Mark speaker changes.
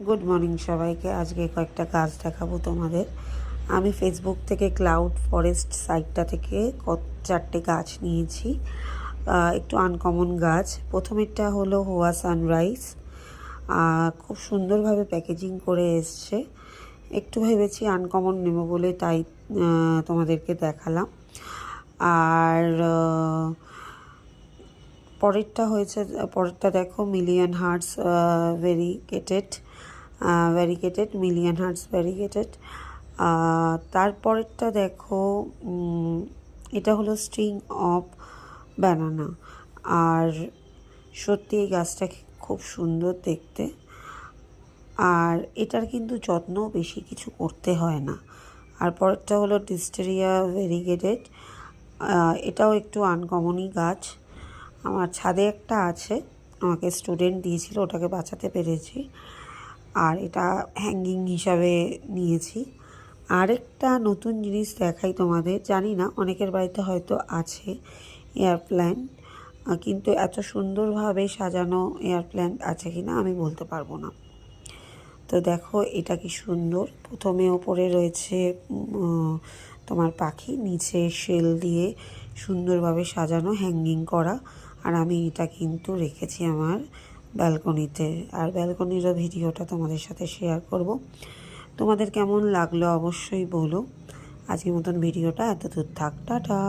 Speaker 1: Good morning সবাইকে। আজকে কয়েকটা গাছ দেখাবো তোমাদের। আমি ফেসবুক থেকে ক্লাউড ফরেস্ট সাইটটা থেকে চারটে গাছ নিয়েছি, একটু আনকমন গাছ। প্রথমেরটা হলো হোয়া সানরাইজ, খুব সুন্দরভাবে প্যাকেজিং করে এসছে। একটু ভেবেছি আনকমন নেব বলে, তাই তোমাদেরকে দেখালাম। আর পরেরটা দেখো million hearts variegated million hearts variegated. তারপরেরটা দেখো, এটা হলো স্ট্রিং অফ ব্যানানা। আর সত্যি এই গাছটা খুব সুন্দর দেখতে, আর এটার কিন্তু যত্ন বেশি কিছু করতে হয় না। আর পরেরটা হলো ডিস্টেরিয়া ভ্যারিগেটেড, এটাও একটু আনকমনই গাছ। আমার ছাদে একটা আছে, আমাকে স্টুডেন্ট দিয়েছিল, ওটাকে বাঁচাতে পেরেছি, আর এটা হ্যাঙ্গিং হিসাবে নিয়েছি। আরেকটা নতুন জিনিস দেখাই তোমাদের, জানি না অনেকের বাড়িতে হয়তো আছে এয়ার প্ল্যান্ট, কিন্তু এত সুন্দরভাবে সাজানো এয়ার প্ল্যান্ট আছে কিনা আমি বলতে পারবো না। তো দেখো এটা কি সুন্দর, প্রথমে ওপরে রয়েছে তোমার পাখি, নিচে শেল দিয়ে সুন্দরভাবে সাজানো, হ্যাঙ্গিং করা। আর আমি এটা কিন্তু রেখেছি আমার ব্যালকনিতে, আর ব্যালকনিরও ভিডিওটা তোমাদের সাথে শেয়ার করব। তোমাদের কেমন লাগলো অবশ্যই বলো। আজকের মতন ভিডিওটা এত দূর থাক, টাটা।